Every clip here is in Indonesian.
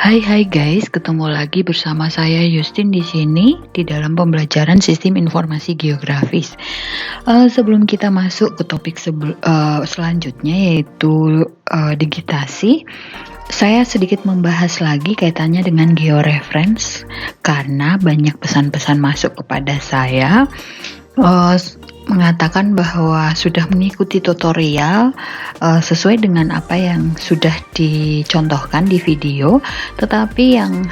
Hai hai guys, ketemu lagi bersama saya Yustin di sini di dalam pembelajaran Sistem Informasi Geografis. Sebelum kita masuk ke topik selanjutnya yaitu digitasi, saya sedikit membahas lagi kaitannya dengan georeference karena banyak pesan-pesan masuk kepada saya mengatakan bahwa sudah mengikuti tutorial sesuai dengan apa yang sudah dicontohkan di video, tetapi yang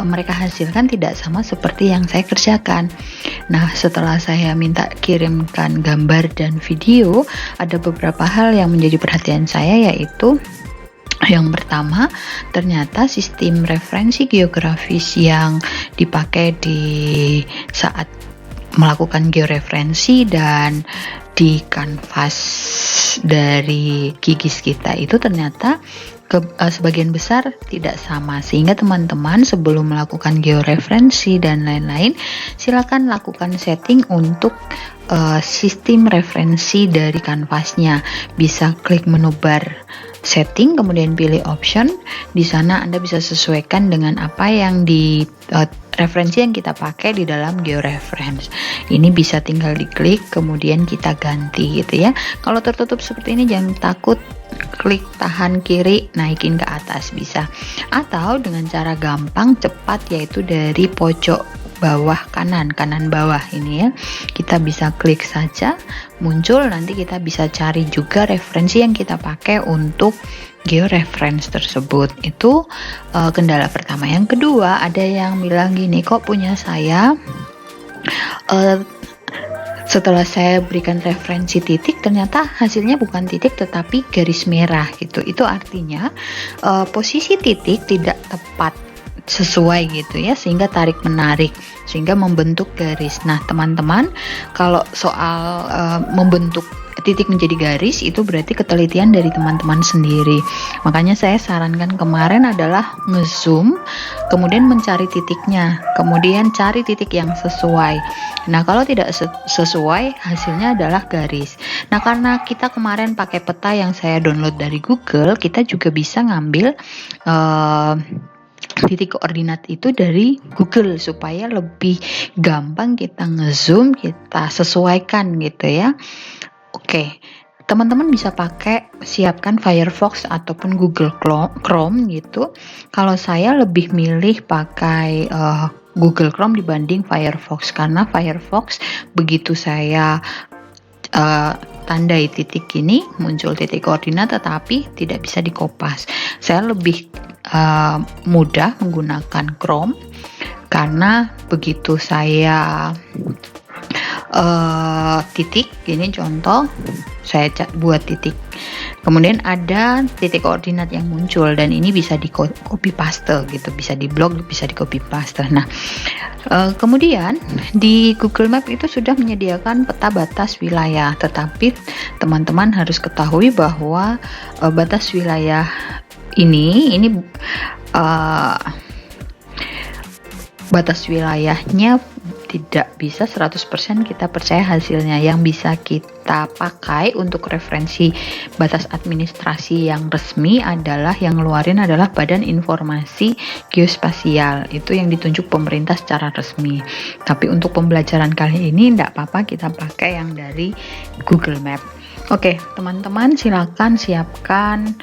mereka hasilkan tidak sama seperti yang saya kerjakan. Nah, setelah saya minta kirimkan gambar dan video, ada beberapa hal yang menjadi perhatian saya, yaitu yang pertama, ternyata sistem referensi geografis yang dipakai di saat melakukan georeferensi dan di kanvas dari GIGIS kita itu ternyata sebagian besar tidak sama, sehingga teman-teman sebelum melakukan georeferensi dan lain-lain silakan lakukan setting untuk sistem referensi dari kanvasnya. Bisa klik menu bar setting, kemudian pilih option. Di sana Anda bisa sesuaikan dengan apa yang di referensi yang kita pakai di dalam georeference. Ini bisa tinggal diklik kemudian kita ganti gitu ya. Kalau tertutup seperti ini jangan takut, klik tahan kiri naikin ke atas bisa. Atau dengan cara gampang cepat yaitu dari pojok bawah kanan bawah ini ya, kita bisa klik saja muncul, nanti kita bisa cari juga referensi yang kita pakai untuk georeference tersebut. Itu kendala pertama. Yang kedua, ada yang bilang gini, kok punya saya setelah saya berikan referensi titik ternyata hasilnya bukan titik tetapi garis merah gitu. Itu artinya posisi titik tidak tepat sesuai gitu ya, sehingga tarik menarik sehingga membentuk garis. Nah teman-teman, kalau soal membentuk titik menjadi garis itu berarti ketelitian dari teman-teman sendiri. Makanya saya sarankan kemarin adalah ngezoom, kemudian mencari titiknya, kemudian cari titik yang sesuai. Nah kalau tidak sesuai hasilnya adalah garis. Nah karena kita kemarin pakai peta yang saya download dari Google, kita juga bisa ngambil titik koordinat itu dari Google supaya lebih gampang kita ngezoom, kita sesuaikan gitu ya. Oke, teman-teman bisa siapkan Firefox ataupun Google Chrome gitu. Kalau saya lebih milih pakai Google Chrome dibanding Firefox, karena Firefox begitu saya tandai titik ini muncul titik koordinat tetapi tidak bisa dikopas. Saya lebih mudah menggunakan Chrome karena begitu saya titik, ini contoh saya buat titik, kemudian ada titik koordinat yang muncul dan ini bisa di copy paste gitu, bisa di blok, bisa di copy paste. Nah kemudian di Google Map itu sudah menyediakan peta batas wilayah, tetapi teman-teman harus ketahui bahwa batas wilayah ini batas wilayahnya tidak bisa 100% kita percaya hasilnya. Yang bisa kita pakai untuk referensi batas administrasi yang resmi adalah yang ngeluarin adalah Badan Informasi Geospasial, itu yang ditunjuk pemerintah secara resmi. Tapi untuk pembelajaran kali ini tidak apa-apa kita pakai yang dari Google Map. Oke, teman-teman silakan siapkan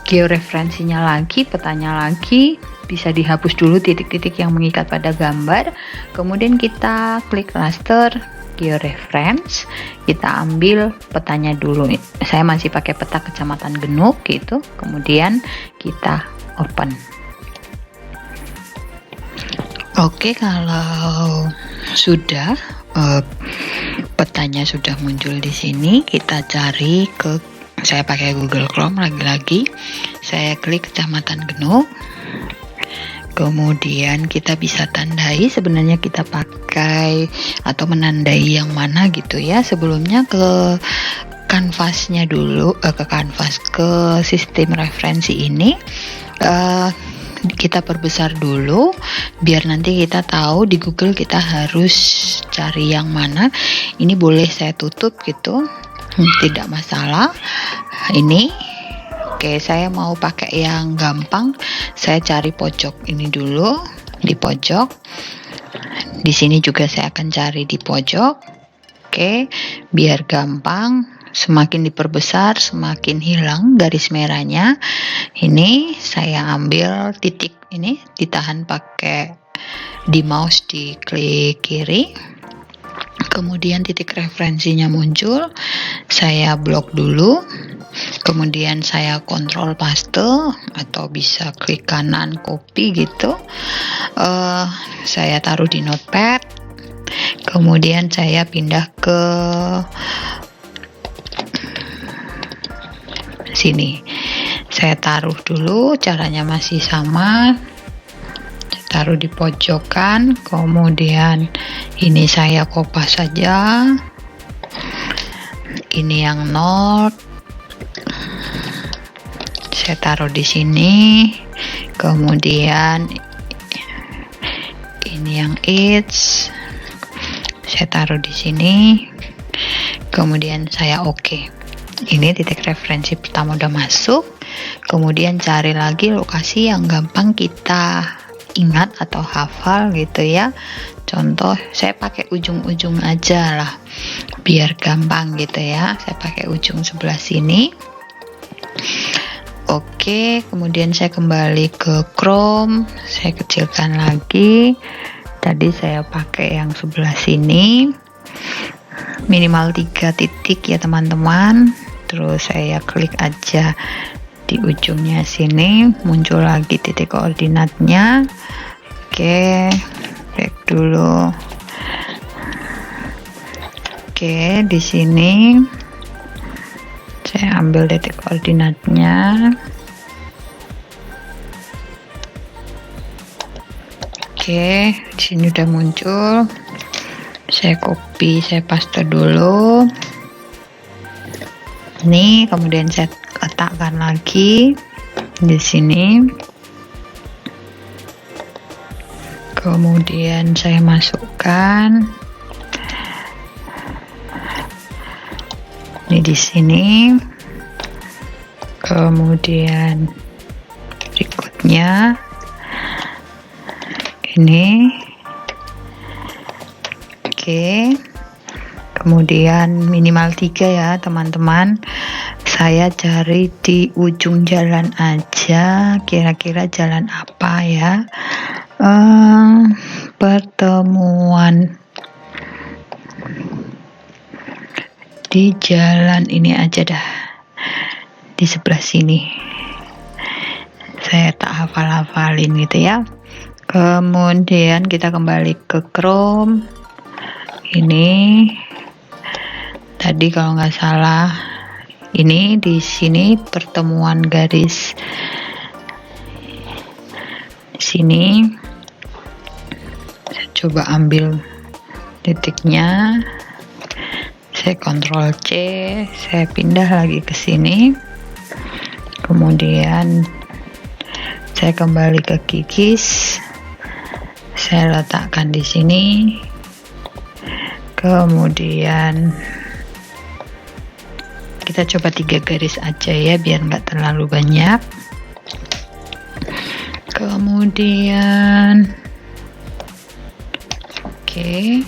georeferensinya lagi, petanya lagi, bisa dihapus dulu titik-titik yang mengikat pada gambar, kemudian kita klik raster georeference, kita ambil petanya dulu. Saya masih pakai peta Kecamatan Genuk gitu, kemudian kita open. Oke, kalau sudah petanya sudah muncul di sini, kita cari saya pakai Google Chrome lagi-lagi, saya klik Kecamatan Genuk, kemudian kita bisa tandai, sebenarnya kita pakai atau menandai yang mana gitu ya. Sebelumnya ke kanvasnya dulu, ke sistem referensi ini kita perbesar dulu biar nanti kita tahu di Google kita harus cari yang mana. Ini boleh saya tutup gitu, tidak masalah. Ini Oke, saya mau pakai yang gampang. Saya cari pojok ini dulu, di pojok. Di sini juga saya akan cari di pojok. Oke, biar gampang. Semakin diperbesar, semakin hilang garis merahnya. Ini saya ambil titik ini, ditahan pakai di mouse, di klik kiri. Kemudian titik referensinya muncul, saya blok dulu. Kemudian saya kontrol paste atau bisa klik kanan copy gitu. Saya taruh di notepad. Kemudian saya pindah ke sini. Saya taruh dulu, caranya masih sama. Taruh di pojokan, kemudian ini saya kopas saja. Ini yang north, saya taruh di sini. Kemudian ini yang east, saya taruh di sini. Kemudian saya oke. Ini titik referensi pertama udah masuk. Kemudian cari lagi lokasi yang gampang kita ingat atau hafal gitu ya. Contoh saya pakai ujung-ujung aja lah biar gampang gitu ya. Saya pakai ujung sebelah sini. Oke, kemudian saya kembali ke Chrome, saya kecilkan lagi. Tadi saya pakai yang sebelah sini, minimal 3 titik ya teman-teman. Terus saya klik aja di ujungnya sini, muncul lagi titik koordinatnya. Oke, back dulu. Oke, di sini saya ambil titik koordinatnya. Oke, di sini udah muncul. Saya copy, saya paste dulu. Ini kemudian saya letakkan lagi di sini. Kemudian saya masukkan ini di sini. Kemudian berikutnya ini. Oke. Kemudian minimal 3 ya teman-teman. Saya cari di ujung jalan aja, kira-kira jalan apa ya. Pertemuan di jalan ini aja dah, di sebelah sini. Saya tak hafal-hafalin gitu ya. Kemudian kita kembali ke Chrome. Ini tadi kalau nggak salah ini di sini pertemuan garis sini. Saya coba ambil titiknya, saya kontrol C, saya pindah lagi ke sini. Kemudian saya kembali ke kikis, saya letakkan di sini. Kemudian kita coba 3 garis aja ya biar nggak terlalu banyak. Kemudian oke.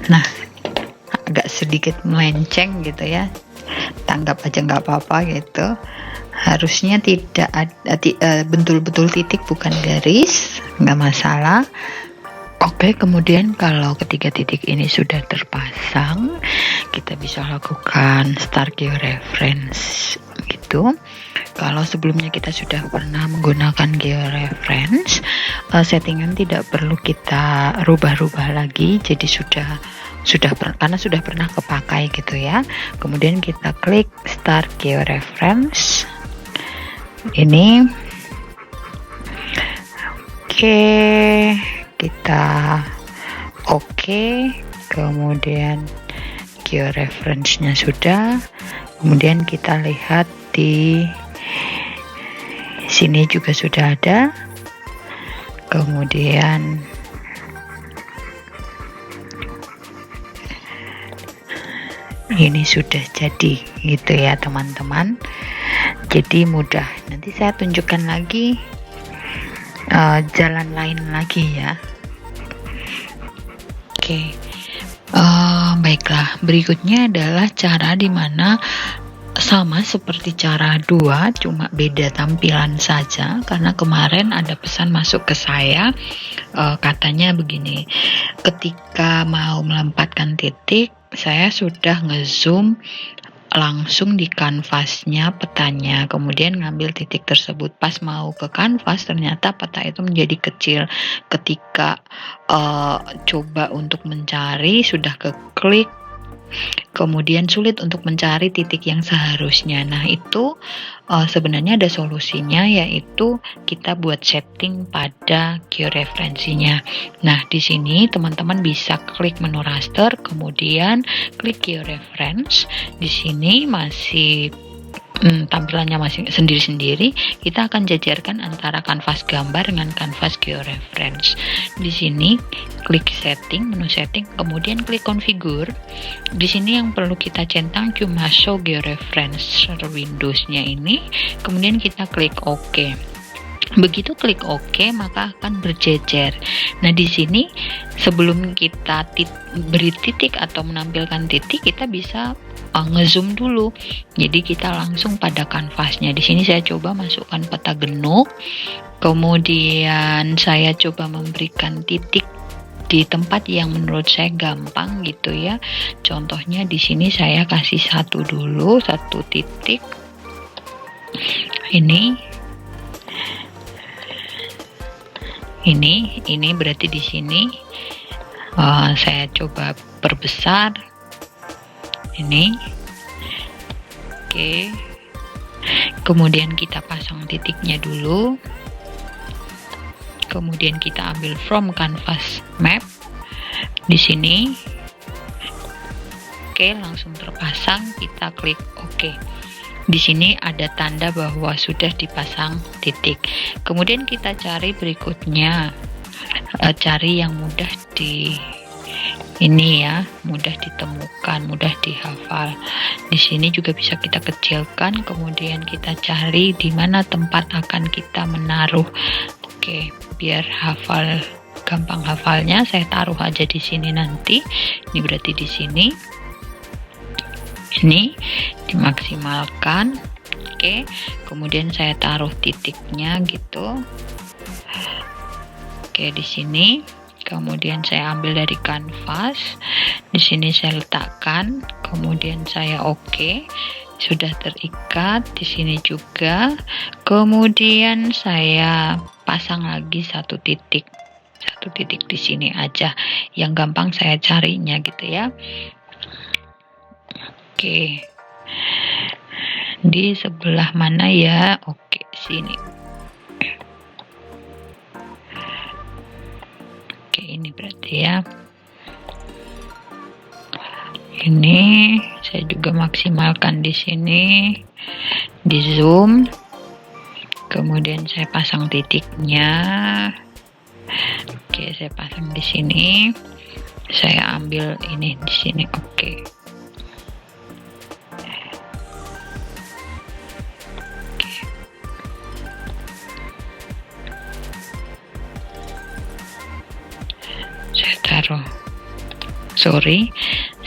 Nah, agak sedikit melenceng gitu ya, tanggap aja nggak apa-apa gitu. Harusnya tidak ada betul-betul titik bukan garis, nggak masalah. Oke, kemudian kalau ketiga titik ini sudah terpasang, kita bisa lakukan start georeference gitu. Kalau sebelumnya kita sudah pernah menggunakan georeference, settingan tidak perlu kita rubah-rubah lagi, jadi karena sudah pernah kepakai gitu ya. Kemudian kita klik start georeference. Ini oke, kita oke. Kemudian georeference-nya sudah. Kemudian kita lihat di sini juga sudah ada. Kemudian ini sudah jadi gitu ya teman-teman. Jadi mudah. Nanti saya tunjukkan lagi jalan lain lagi ya. Oke. Baiklah, berikutnya adalah cara dimana sama seperti cara 2, cuma beda tampilan saja. Karena kemarin ada pesan masuk ke saya, katanya begini, ketika mau melempatkan titik, saya sudah ngezoom langsung di kanvasnya petanya, kemudian ngambil titik tersebut. Pas mau ke kanvas, ternyata peta itu menjadi kecil. Ketika coba untuk mencari, sudah keklik, kemudian sulit untuk mencari titik yang seharusnya. Nah, itu sebenarnya ada solusinya, yaitu kita buat setting pada georeferensinya. Nah, di sini teman-teman bisa klik menu raster, kemudian klik georeference. Di sini masih tampilannya masih sendiri-sendiri. Kita akan jajarkan antara kanvas gambar dengan kanvas georeference. Di sini klik setting, menu setting, kemudian klik configure. Di sini yang perlu kita centang cuma show georeference Windows-nya ini, kemudian kita klik OK. Begitu klik OK, maka akan berjejer. Nah, di sini sebelum kita beri titik atau menampilkan titik, kita bisa ngezoom dulu. Jadi kita langsung pada kanvasnya. Di sini saya coba masukkan peta genuk, kemudian saya coba memberikan titik di tempat yang menurut saya gampang gitu ya. Contohnya di sini saya kasih satu dulu, satu titik. Ini berarti di sini saya coba perbesar. Ini, oke. Kemudian kita pasang titiknya dulu. Kemudian kita ambil from canvas map. Di sini, oke, langsung terpasang. Kita klik OK. Di sini ada tanda bahwa sudah dipasang titik. Kemudian kita cari berikutnya, cari yang mudah mudah ditemukan, mudah dihafal. Di sini juga bisa kita kecilkan, kemudian kita cari di mana tempat akan kita menaruh. Oke, biar gampang hafalnya, saya taruh aja di sini nanti. Ini berarti di sini. Ini dimaksimalkan. Oke, kemudian saya taruh titiknya gitu. Oke, di sini. Kemudian saya ambil dari kanvas. Di sini saya letakkan, kemudian saya OK. Sudah terikat di sini juga. Kemudian saya pasang lagi satu titik di sini aja. Yang gampang saya carinya gitu ya. Oke. Di sebelah mana ya? Oke, sini. Oke, ini berarti ya. Ini saya juga maksimalkan di sini. Di zoom. Kemudian saya pasang titiknya. Oke, saya pasang di sini. Saya ambil ini di sini. Oke.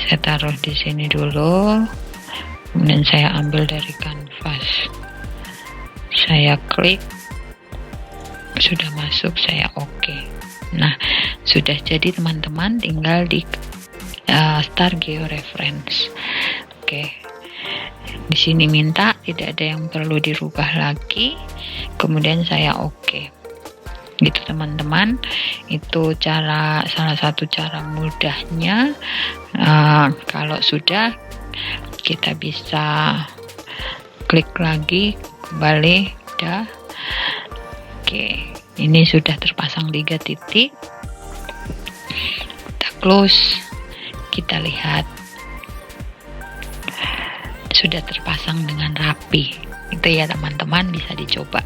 Saya taruh di sini dulu, kemudian saya ambil dari kanvas, saya klik, sudah masuk, saya OK. Nah, sudah jadi teman-teman, tinggal di start georeference. Oke, di sini minta tidak ada yang perlu dirubah lagi, kemudian saya OK. Gitu teman-teman, itu salah satu cara mudahnya. Kalau sudah, kita bisa klik lagi, kembali, udah. Oke, ini sudah terpasang 3 titik. Kita close, kita lihat sudah terpasang dengan rapi. Itu ya teman-teman, bisa dicoba.